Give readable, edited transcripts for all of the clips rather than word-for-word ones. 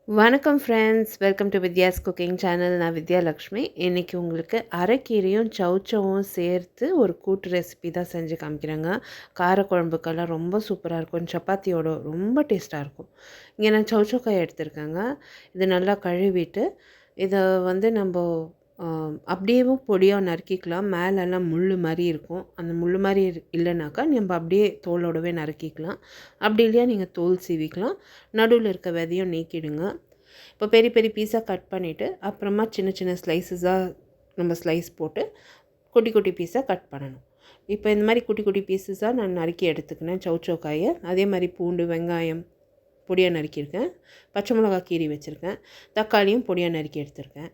வணக்கம் friends, welcome to Vidya's cooking channel. நான் வித்யாலக்ஷ்மி. இன்றைக்கி உங்களுக்கு அரைக்கீரையும் சௌச்சவும் சேர்த்து ஒரு கூட்டு ரெசிபி தான் செஞ்சு காமிக்கிறேங்க. காரக்குழம்புக்கெல்லாம் ரொம்ப சூப்பராக இருக்கும், சப்பாத்தியோட ரொம்ப டேஸ்ட்டாக இருக்கும். இங்கே நான் சௌச்சக்காய் எடுத்திருக்கேங்க. இது நல்லா கழுவிட்டு இதை நம்ம அப்படியேவும் பொடியாக நறுக்கிக்கலாம். மேலெல்லாம் முள் மாதிரி இருக்கும். அந்த முள் மாதிரி இல்லைனாக்கா நம்ம அப்படியே தோலோடவே நறுக்கிக்கலாம். அப்படி இல்லையா நீங்கள் தோல் சீவிக்கலாம். நடுவில் இருக்க விதையும் நீக்கிடுங்க. இப்போ பெரிய பெரிய பீஸாக கட் பண்ணிவிட்டு அப்புறமா சின்ன சின்ன ஸ்லைஸஸாக நம்ம ஸ்லைஸ் போட்டு குட்டி குட்டி பீஸாக கட் பண்ணணும். இப்போ இந்த மாதிரி குட்டி குட்டி பீஸஸாக நான் நறுக்கி எடுத்துக்கினேன் சௌச்சோக்காயை. அதே மாதிரி பூண்டு, வெங்காயம் பொடியாக நறுக்கியிருக்கேன். பச்சை மிளகா கீரி வச்சுருக்கேன். தக்காளியும் பொடியாக நறுக்கி எடுத்திருக்கேன்.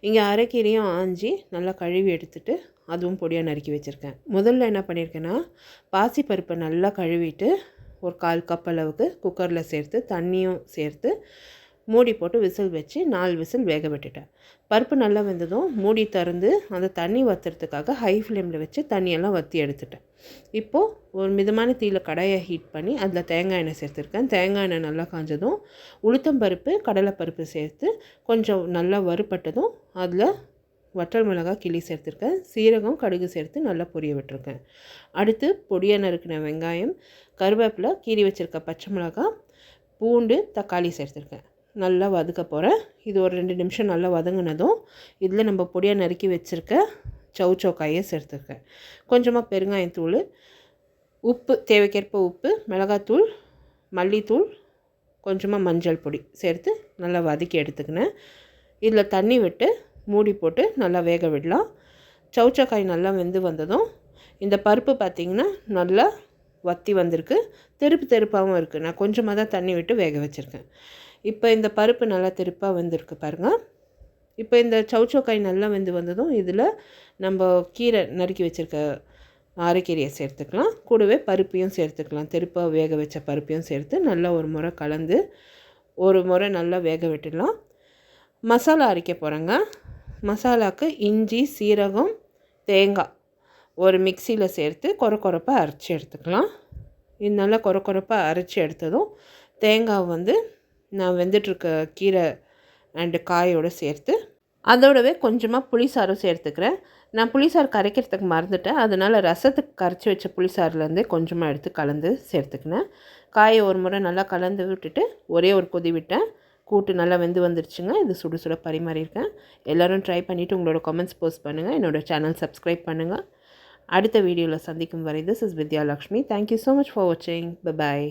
இங்கே அரைக்கீரையும் ஆஞ்சி நல்லா கழுவி எடுத்துகிட்டு அதுவும் பொடியாக நறுக்கி வச்சுருக்கேன். முதல்ல என்ன பண்ணியிருக்கேன்னா, பாசிப்பருப்பை நல்லா கழுவிட்டு ஒரு 1/4 கப் அளவுக்கு குக்கரில் சேர்த்து தண்ணியும் சேர்த்து மூடி போட்டு விசில் வச்சு 4 விசில் வேக விட்டுட்டேன். பருப்பு நல்லா வெந்ததும் மூடி திறந்து அந்த தண்ணி வற்றுறதுக்காக ஹை ஃப்ளேமில் வச்சு தண்ணியெல்லாம் வற்றி எடுத்துட்டேன். இப்போது ஒரு மிதமான தீயில் கடாயை ஹீட் பண்ணி அதில் தேங்காய் எண்ணெய் சேர்த்துருக்கேன். தேங்காய் எண்ணெய் நல்லா காஞ்சதும் உளுத்தம்பருப்பு, கடலைப்பருப்பு சேர்த்து கொஞ்சம் நல்லா வறுபட்டதும் அதில் வற்றல் மிளகாய் கிள்ளி சேர்த்துருக்கேன். சீரகம், கடுகு சேர்த்து நல்லா பொரிய விட்டுருக்கேன். அடுத்து பொடியாக நறுக்கின வெங்காயம், கருவேப்பிலை, கீரி வச்சுருக்க பச்சை மிளகாய், பூண்டு, தக்காளி சேர்த்துருக்கேன். நல்லா வதக்க போகிறேன். இது ஒரு 2 நிமிஷம் நல்லா வதங்கினதும் இதில் நம்ம பொடியாக நறுக்கி வச்சுருக்க சௌச்சோக்காயை சேர்த்துருக்கேன். கொஞ்சமாக பெருங்காயத்தூள், உப்பு தேவைக்கேற்ப உப்பு, மிளகாத்தூள், மல்லித்தூள், கொஞ்சமாக மஞ்சள் பொடி சேர்த்து நல்லா வதக்கி எடுத்துக்கினேன். இதில் தண்ணி விட்டு மூடி போட்டு நல்லா வேக விடலாம். சௌச்சோக்காய் நல்லா வெந்து வந்ததும் இந்த பருப்பு பார்த்திங்கன்னா நல்லா வற்றி வந்திருக்கு. தெருப்பாகவும் இருக்குது. நான் கொஞ்சமாக தான் தண்ணி விட்டு வேக வச்சுருக்கேன். இப்போ இந்த பருப்பு நல்லா தெருப்பாக வெந்திருக்கு பாருங்கள். இப்போ இந்த சௌச்சோக்காய் நல்லா வெந்து வந்ததும் இதில் நம்ம கீரை நறுக்கி வச்சுருக்க அரைக்கீரையை சேர்த்துக்கலாம். கூடவே பருப்பையும் சேர்த்துக்கலாம். தெருப்பாக வேக வச்ச பருப்பையும் சேர்த்து நல்லா ஒரு முறை கலந்து ஒரு முறை நல்லா வேக விட்டுடலாம். மசாலா அரைக்க போகிறேங்க. மசாலாவுக்கு இஞ்சி, சீரகம், தேங்காய் ஒரு மிக்சியில் சேர்த்து கொரப்பாக அரைச்சி எடுத்துக்கலாம். இது நல்லா கொரப்பாக அரைச்சி எடுத்ததும் தேங்காய் நான் வெந்துட்டுருக்க கீரை அண்டு காயோடு சேர்த்து அதோடவே கொஞ்சமாக புளிசாரும் சேர்த்துக்கிறேன். நான் புளிசாறு கரைக்கிறதுக்கு மறந்துட்டேன். அதனால் ரசத்துக்கு கரைச்சி வச்ச புளிசாறுலேருந்தே கொஞ்சமாக எடுத்து கலந்து சேர்த்துக்கினேன். காயை ஒரு முறை நல்லா கலந்து விட்டுட்டு ஒரே ஒரு கொதி விட்டேன். கூட்டு நல்லா வெந்து வந்துருச்சுங்க. இது சுட சுட பரிமாறியிருக்கேன். எல்லோரும் ட்ரை பண்ணிவிட்டு உங்களோட கமெண்ட்ஸ் போஸ்ட் பண்ணுங்கள். என்னோடய சேனல் சப்ஸ்கிரைப் பண்ணுங்கள். அடுத்த வீடியோவில் சந்திக்கும் வரை this is Vidyalakshmi. Thank you so much for வாட்சிங். பை.